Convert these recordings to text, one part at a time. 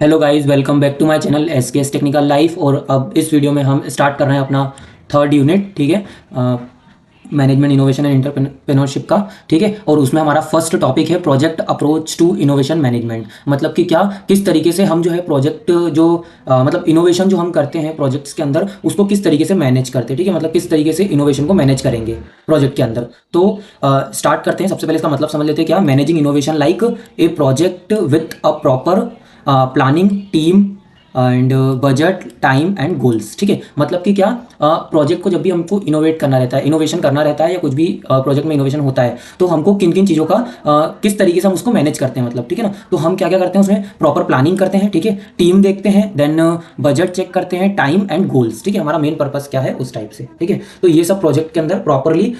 Hello guys, welcome back to my channel SKS technical life. और अब इस video में हम स्टार्ट कर रहे हैं अपना थर्ड यूनिट। ठीक है, मैनेजमेंट इनोवेशन एंड एंटरप्रेन्योरशिप का। ठीक है, और उसमें हमारा फर्स्ट टॉपिक है project approach to innovation management. मतलब कि क्या, किस तरीके से हम जो है प्रोजेक्ट जो मतलब इनोवेशन जो हम करते हैं प्रोजेक्ट्स के अंदर, उसको किस तरीके से मैनेज करते हैं। ठीक है, मतलब किस तरीके से इनोवेशन को मैनेज करेंगे प्रोजेक्ट के अंदर। तो स्टार्ट करते हैं। सबसे पहले इसका मतलब समझ लेते हैं क्या, managing innovation like a project with a proper planning team and budget time and goals. ठीक है, मतलब कि क्या, प्रोजेक्ट को जब भी हमको इनोवेट करना रहता है, इनोवेशन करना रहता है, या कुछ भी प्रोजेक्ट में इनोवेशन होता है, तो हमको किन किन चीज़ों का किस तरीके से हम उसको मैनेज करते हैं। मतलब ठीक है ना, तो हम क्या क्या करते हैं उसमें, प्रॉपर प्लानिंग करते हैं। ठीक है, टीम देखते हैं, देन बजट चेक करते हैं, टाइम एंड गोल्स। ठीक है, हमारा मेन पर्पस क्या है उस टाइप से। ठीक है, तो ये सब प्रोजेक्ट के अंदर प्रॉपरली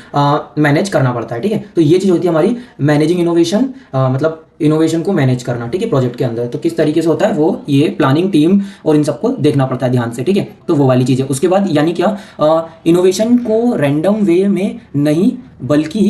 मैनेज करना पड़ता है। ठीक है, तो ये चीज़ होती है हमारी मैनेजिंग इनोवेशन, मतलब इनोवेशन को मैनेज करना। ठीक है, प्रोजेक्ट के अंदर तो किस तरीके से होता है वो, ये प्लानिंग टीम और इन सबको देखना पड़ता है ध्यान से। ठीक है, तो वो वाली चीज़ है। उसके बाद यानी क्या, इनोवेशन को रैंडम वे में नहीं बल्कि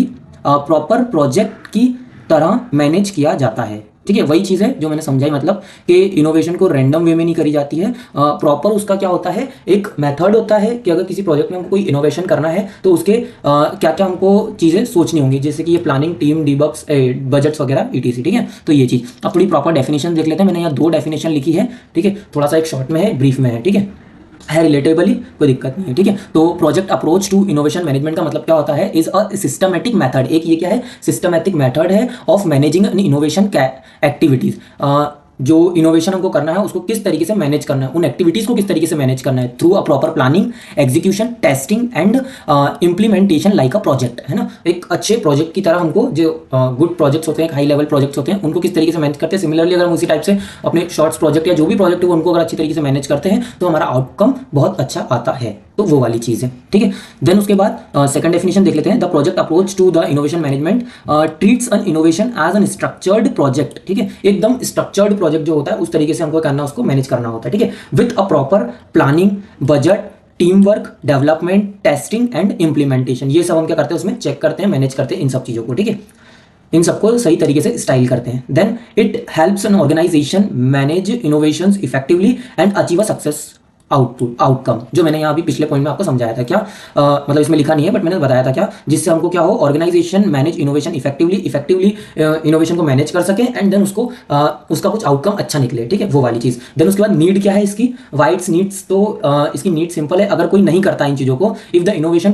प्रॉपर प्रोजेक्ट की तरह मैनेज किया जाता है। ठीक है, वही चीज़ है जो मैंने समझाई, मतलब कि इनोवेशन को रैंडम वे में नहीं करी जाती है। प्रॉपर उसका क्या होता है, एक मेथड होता है कि अगर किसी प्रोजेक्ट में हमको कोई इनोवेशन करना है तो उसके क्या क्या हमको चीज़ें सोचनी होंगी, जैसे कि ये प्लानिंग टीम डीबग्स बजट्स वगैरह ईटीसी। ठीक है, तो ये चीज़ अब थोड़ी प्रॉपर डेफिनेशन देख लेते हैं। मैंने यहाँ दो डेफिनेशन लिखी है। ठीक है, थोड़ा सा एक शॉर्ट में है, ब्रीफ में है। ठीक है रिलेटेबली, कोई दिक्कत नहीं है। ठीक है, तो project approach to innovation management का मतलब क्या होता है, इज अ सिस्टमैटिक मेथड। एक ये क्या है, सिस्टमैटिक मेथड है of managing N innovation activities. जो इनोवेशन हमको करना है उसको किस तरीके से मैनेज करना है, उन एक्टिविटीज को किस तरीके से मैनेज करना है, through a proper planning, execution, testing and implementation like a project. है ना, एक अच्छे प्रोजेक्ट की तरह हमको जो गुड प्रोजेक्ट्स होते हैं, हाई लेवल प्रोजेक्ट्स होते हैं, उनको किस तरीके से मैनेज करते हैं। सिमिलरली अगर हम उसी टाइप से अपने शॉर्ट्स प्रोजेक्ट या जो भी प्रोजेक्ट है उनको अगर अच्छी तरीके से मैनेज करते हैं तो हमारा आउटकम बहुत अच्छा आता है। तो वो वाली चीज़ है। ठीक है, देन उसके बाद सेकंड डेफिनेशन देख लेते हैं। The project approach to the innovation management treats an innovation as an structured project. ठीक है, एकदम स्ट्रक्चर्ड प्रोजेक्ट जो होता है उस तरीके से हमको करना, उसको मैनेज करना होता है। ठीक है, with a proper planning, budget, team work, development, testing and implementation. ये सब हम क्या करते हैं उसमें, चेक करते हैं, मैनेज करते हैं इन सब चीज़ों को। ठीक है, इन सबको सही तरीके से स्टाइल करते हैं। Then it helps an organization manage innovations effectively and achieve a success output outcome. जो मैंने यहाँ अभी पिछले पॉइंट में आपको समझाया था क्या, मतलब इसमें लिखा नहीं है बट मैंने बताया था क्या, जिससे हमको क्या हो, organization manage innovation effectively innovation को मैनेज कर सके एंड देन उसको उसका कुछ आउटकम अच्छा निकले। ठीक है, वो वाली चीज़। देन उसके बाद नीड क्या है इसकी, वाइड्स नीड्स। तो इसकी नीड सिंपल है, अगर कोई नहीं करता इन चीज़ों को, if the innovation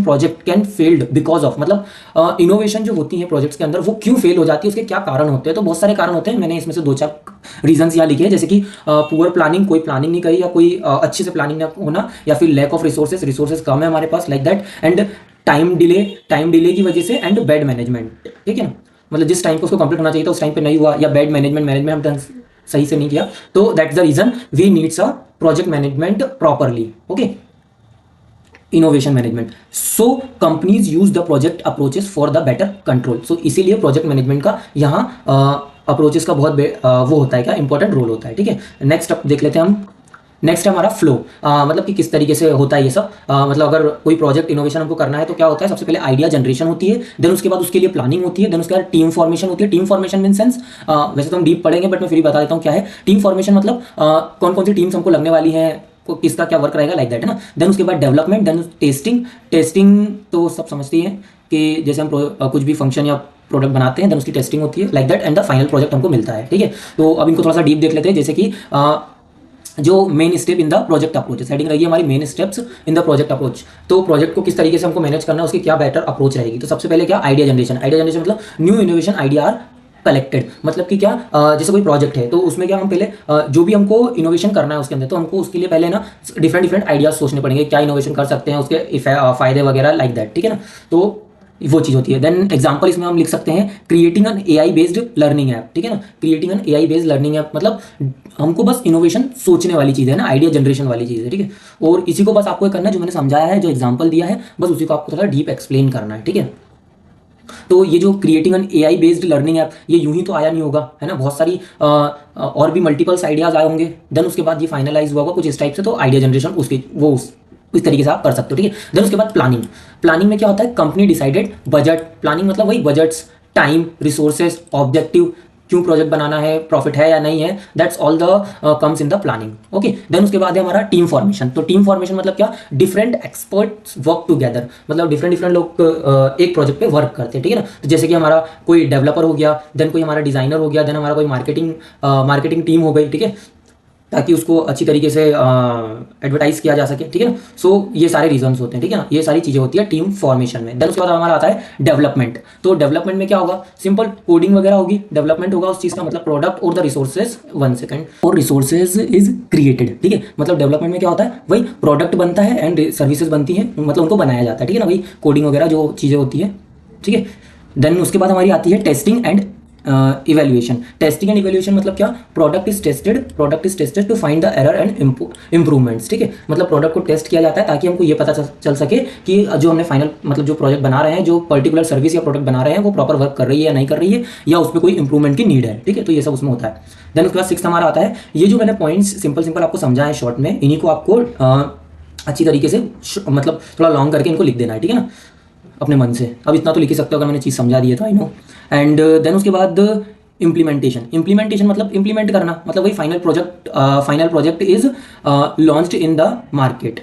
project can failed because of, मतलब इनोवेशन जो होती है प्रोजेक्ट्स के अंदर वो क्यों फेल हो जाती है, उसके क्या कारण होते हैं। तो बहुत सारे कारण होते हैं, मैंने इसमें से दो चार रीजंस यहाँ लिखे हैं, जैसे कि पुअर प्लानिंग, कोई प्लानिंग नहीं करी, या कोई अच्छे से प्लानिंग ना होना, या फिर लैक ऑफ रिसोर्सेज कम है हमारे पास, like that, and time delay की वजह से, एंड बैड मैनेजमेंट। ठीक है ना, मतलब जिस टाइम पे उसको कंप्लीट होना चाहिए था उस टाइम पे नहीं हुआ, या बैड मैनेजमेंट हम सही से नहीं किया। तो that's the reason we needs a project management properly. Okay, innovation management. So companies use the project approaches for the better control. So इसीलिए प्रोजेक्ट मैनेजमेंट का यहाँ अप्रोचेस का बहुत वो होता है क्या, इंपॉर्टेंट रोल होता है। ठीक है, नेक्स्ट अप देख लेते हैं हम। नेक्स्ट है हमारा फ्लो, मतलब कि किस तरीके से होता है ये सब। मतलब अगर कोई प्रोजेक्ट इनोवेशन हमको करना है तो क्या होता है, सबसे पहले आइडिया जनरेशन होती है, देन उसके बाद उसके लिए प्लानिंग होती है, देन उसके बाद टीम फॉर्मेशन होती है। टीम फॉर्मेशन मीन सेंस, वैसे तो हम डीप पढ़ेंगे बट मैं फिर भी बता देता हूँ क्या है टीम फॉर्मेशन। मतलब कौन कौन सी टीम्स हमको लगने वाली है, किसका क्या वर्क रहेगा, लाइक दैट, है ना। देन उसके बाद डेवलपमेंट, देन टेस्टिंग तो सब समझते ही हैं कि जैसे हम कुछ भी फंक्शन या प्रोडक्ट बनाते हैं देन उसकी टेस्टिंग होती है, like that, and the final project हमको मिलता है। ठीक है, तो अब इनको थोड़ा सा डीप देख लेते हैं। जैसे कि जो main step in the project approach, heading रहेगी हमारी main steps in the project approach. तो प्रोजेक्ट को किस तरीके से हमको मैनेज करना है, उसकी क्या बेटर अप्रोच रहेगी। तो सबसे पहले क्या, आइडिया जनरेशन। आइडिया जनरेशन मतलब new innovation idea are collected. मतलब कि क्या, जैसे कोई प्रोजेक्ट है तो उसमें क्या, हम पहले जो भी हमको इनोवेशन करना है उसके अंदर, तो हमको उसके लिए पहले ना डिफरेंट आइडियाज सोचने पड़ेंगे, क्या इनोवेशन कर सकते हैं, उसके फायदे वगैरह, लाइक दैट। ठीक है ना, तो वो चीज़ होती है। देन एग्जांपल इसमें हम लिख सकते हैं, creating an AI based learning app. ठीक है ना, creating an AI based learning app मतलब हमको बस इनोवेशन सोचने वाली चीज़ है ना, आइडिया जनरेशन वाली चीज़ है। ठीक है, और इसी को बस आपको करना है, जो मैंने समझाया है, जो एग्जांपल दिया है, बस उसी को आपको थोड़ा डीप एक्सप्लेन करना है। ठीक है, तो ये जो creating an AI based learning app, ये यूं ही तो आया नहीं होगा, है ना, बहुत सारी और भी मल्टीपल्स आइडियाज आए होंगे, देन उसके बाद ये फाइनलाइज हुआ होगा कुछ इस टाइप से। तो आइडिया जनरेशन उसके वो इस तरीके से आप कर सकते हो। ठीक है, देन उसके बाद प्लानिंग। प्लानिंग में क्या होता है, कंपनी डिसाइडेड बजट। प्लानिंग मतलब वही बजट्स, टाइम, रिसोर्सेज, ऑब्जेक्टिव, क्यों प्रोजेक्ट बनाना है, प्रॉफिट है या नहीं है, that's all the comes in the planning. Okay, then उसके बाद है हमारा टीम फॉर्मेशन। तो टीम फॉर्मेशन मतलब क्या, डिफरेंट एक्सपर्ट्स वर्क टुगेदर, मतलब डिफरेंट डिफरेंट लोग एक प्रोजेक्ट पे वर्क करते हैं, ठीक है ना। तो जैसे कि हमारा कोई डेवलपर हो गया, देन कोई हमारा डिजाइनर हो गया, देन हमारा कोई मार्केटिंग टीम हो गई, ठीक है, ताकि उसको अच्छी तरीके से एडवर्टाइज किया जा सके, ठीक है ना। सो ये सारे रीजंस होते हैं, ठीक है ना, ये सारी चीज़ें होती है टीम फॉर्मेशन में। देन उसके बाद हमारा आता है डेवलपमेंट। तो डेवलपमेंट में क्या होगा, सिंपल कोडिंग वगैरह होगी, डेवलपमेंट होगा उस चीज़ का, मतलब प्रोडक्ट और द रिसोर्सेज, 1 सेकंड, और रिसोर्सेज इज क्रिएटेड, ठीक है। मतलब डेवलपमेंट में क्या होता है, वही प्रोडक्ट बनता है एंड सर्विसेज बनती है, मतलब उनको बनाया जाता है, ठीक है ना, वही कोडिंग वगैरह जो चीज़ें होती है, ठीक है। देन उसके बाद हमारी आती है testing and evaluation. Testing and evaluation मतलब क्या, product is tested to find the error and improvements, ठीक है। मतलब प्रोडक्ट को टेस्ट किया जाता है ताकि हमको ये पता चल सके कि जो हमने फाइनल, मतलब जो प्रोजेक्ट बना रहे हैं, जो पर्टिकुलर सर्विस या प्रोडक्ट बना रहे हैं, वो प्रॉपर वर्क कर रही है या नहीं कर रही है, या उस पर कोई इंप्रूवमेंट की नीड है, ठीक है। तो ये सब उसमें होता है। देन उसके बाद 6 हमारा आता है, ये जो मैंने पॉइंट्स सिंपल आपको समझा है शॉर्ट में, इन्हीं को आपको अच्छी तरीके से मतलब थोड़ा लॉन्ग करके इनको लिख देना है, ठीक है ना, अपने मन से। अब इतना तो लिख ही सकते हो अगर मैंने चीज़ समझा दी है तो, आई नो। एंड देन उसके बाद इम्प्लीमेंटेशन मतलब इम्प्लीमेंट करना, मतलब वही final project is launched in the market,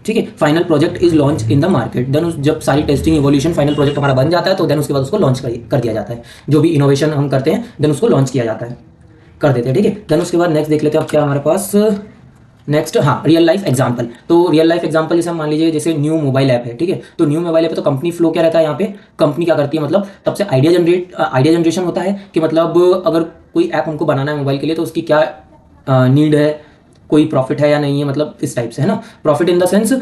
ठीक है। Final project is launch in the market. Then जब सारी टेस्टिंग इवोल्यूशन फाइनल प्रोजेक्ट हमारा बन जाता है, तो देन उसके बाद उसको लॉन्च कर दिया जाता है। जो भी इनोवेशन हम करते हैं, देन उसको लॉन्च किया जाता है, कर देते हैं, ठीक है। देन उसके बाद नेक्स्ट देख लेते हैं अब क्या हमारे पास नेक्स्ट, हाँ, रियल लाइफ एग्जांपल। तो रियल लाइफ एग्जांपल जैसे हम मान लीजिए जैसे न्यू मोबाइल ऐप है, ठीक है। तो न्यू मोबाइल ऐप है तो कंपनी फ्लो क्या रहता है, यहाँ पे कंपनी क्या करती है, मतलब तब से आइडिया जनरेशन होता है कि मतलब अगर कोई ऐप हमको बनाना है मोबाइल के लिए तो उसकी क्या नीड है, कोई प्रॉफिट है या नहीं है, मतलब इस टाइप से, है ना। Profit in the sense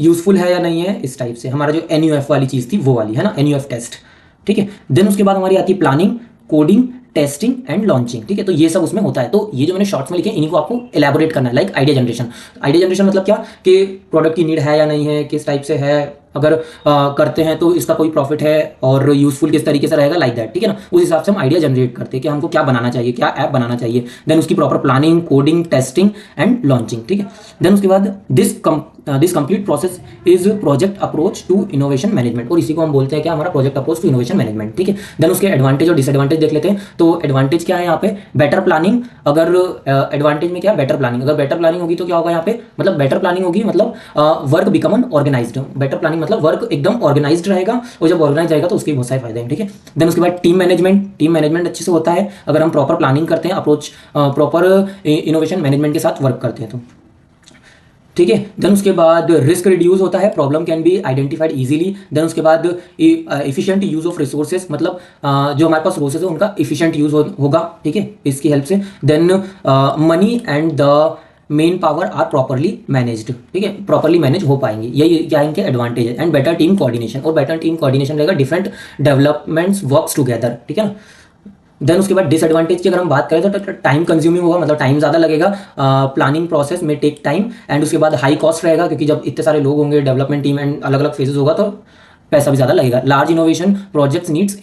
useful है या नहीं है, इस टाइप से। हमारा जो NUF वाली चीज़ थी वो वाली, है ना, NUF टेस्ट, ठीक है। देन उसके बाद हमारी आती है planning, coding, testing and launching, ठीक है। तो ये सब उसमें होता है। तो ये जो मैंने शॉर्ट्स में लिखे इन्हीं को आपको एलैबोरेट करना है, लाइक आइडिया जनरेशन मतलब क्या, कि प्रोडक्ट की नीड है या नहीं है, किस टाइप से है, अगर करते हैं तो इसका कोई प्रॉफिट है और यूजफुल किस तरीके से रहेगा, लाइक दैट, ठीक है ना। उस हिसाब से हम आइडिया जनरेट करते हैं कि हमको क्या बनाना चाहिए, क्या ऐप बनाना चाहिए। देन उसकी proper planning, coding, testing and launching, ठीक है। देन उसके बाद this complete process is project approach to innovation management, और इसी को हम बोलते हैं क्या, हमारा project approach to innovation management, ठीक है। देन उसके एडवांटेज और डिसएडवांटेज देख लेते हैं। तो एडवांटेज क्या है यहाँ पे, बेटर प्लानिंग। अगर एडवांटेज में क्या है, बेटर प्लानिंग। अगर बेटर प्लानिंग होगी तो क्या होगा यहाँ पे, मतलब बेटर प्लानिंग होगी मतलब work become organized. Better planning मतलब वर्क एकदम ऑर्गेनाइज्ड रहेगा, और जब ऑर्गेनाइज रहेगा तो उसके बहुत सारे फायदे हैं, ठीक है। देन उसके बाद टीम मैनेजमेंट अच्छे से होता है अगर हम प्रॉपर प्लानिंग करते हैं, अप्रोच प्रॉपर इनोवेशन मैनेजमेंट के साथ वर्क करते हैं तो, ठीक है। देन उसके बाद रिस्क रिड्यूस होता है, problem can be identified easily. Then उसके बाद इफिशिएंट यूज ऑफ रिसोर्सेज, मतलब जो हमारे पास रिसोर्सेज है उनका इफिशिएंट यूज होगा, ठीक है, इसकी हेल्प से। Then money and the man power are properly managed, ठीक है, प्रॉपरली मैनेज हो पाएंगे, यही क्या इनके एडवांटेज है। एंड बेटर टीम कोऑर्डिनेशन, और बेटर टीम कोऑर्डिनेशन रहेगा, डिफरेंट डेवलपमेंट्स वर्क्स टुगेदर, ठीक है ना। देन उसके बाद डिसएडवांटेज की अगर हम बात करें तो टाइम कंज्यूमिंग होगा, मतलब टाइम ज़्यादा लगेगा, प्लानिंग प्रोसेस में टेक टाइम, एंड उसके बाद हाई कॉस्ट रहेगा, क्योंकि जब इतने सारे लोग होंगे, डेवलपमेंट टीम एंड अलग अलग फेजेस होगा तो पैसा भी ज़्यादा लगेगा। Large innovation projects needs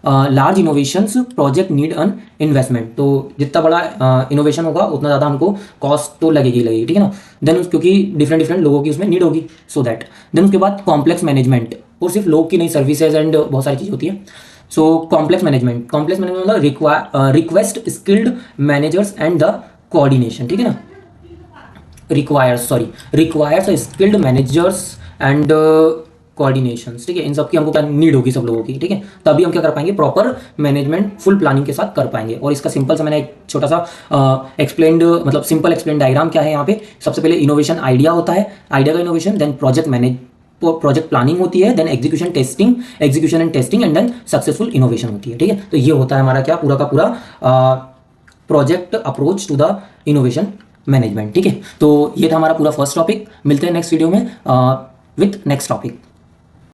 large innovations project need an investment. तो जितना बड़ा इनोवेशन होगा उतना ज़्यादा हमको कॉस्ट तो लगेगी, ठीक है ना। देन क्योंकि डिफरेंट लोगों की उसमें नीड होगी, सो दैट। देन उसके बाद कॉम्प्लेक्स मैनेजमेंट, और सिर्फ लोग की नहीं, सर्विसेज एंड बहुत सारी चीज़ होती है। सो कॉम्प्लेक्स मैनेजमेंट मतलब request skilled managers and the coordination, ठीक है ना। Requires skilled managers and coordinations, ठीक है। इन सब की हमको क्या नीड होगी, सब लोगों की, ठीक है। तभी हम क्या कर पाएंगे, प्रॉपर मैनेजमेंट फुल प्लानिंग के साथ कर पाएंगे। और इसका सिंपल सा मैंने एक छोटा सा मतलब सिंपल एक्सप्लेन डायग्राम क्या है यहाँ पे। सबसे पहले इनोवेशन आइडिया होता है, आइडिया का इनोवेशन, देन प्रोजेक्ट प्लानिंग होती है, then execution and testing, and then successful innovation होती है, ठीक है। तो ये होता है हमारा क्या, पूरा का पूरा project approach to the innovation management, ठीक है। तो ये था हमारा पूरा फर्स्ट टॉपिक। मिलते हैं नेक्स्ट वीडियो में विथ नेक्स्ट टॉपिक।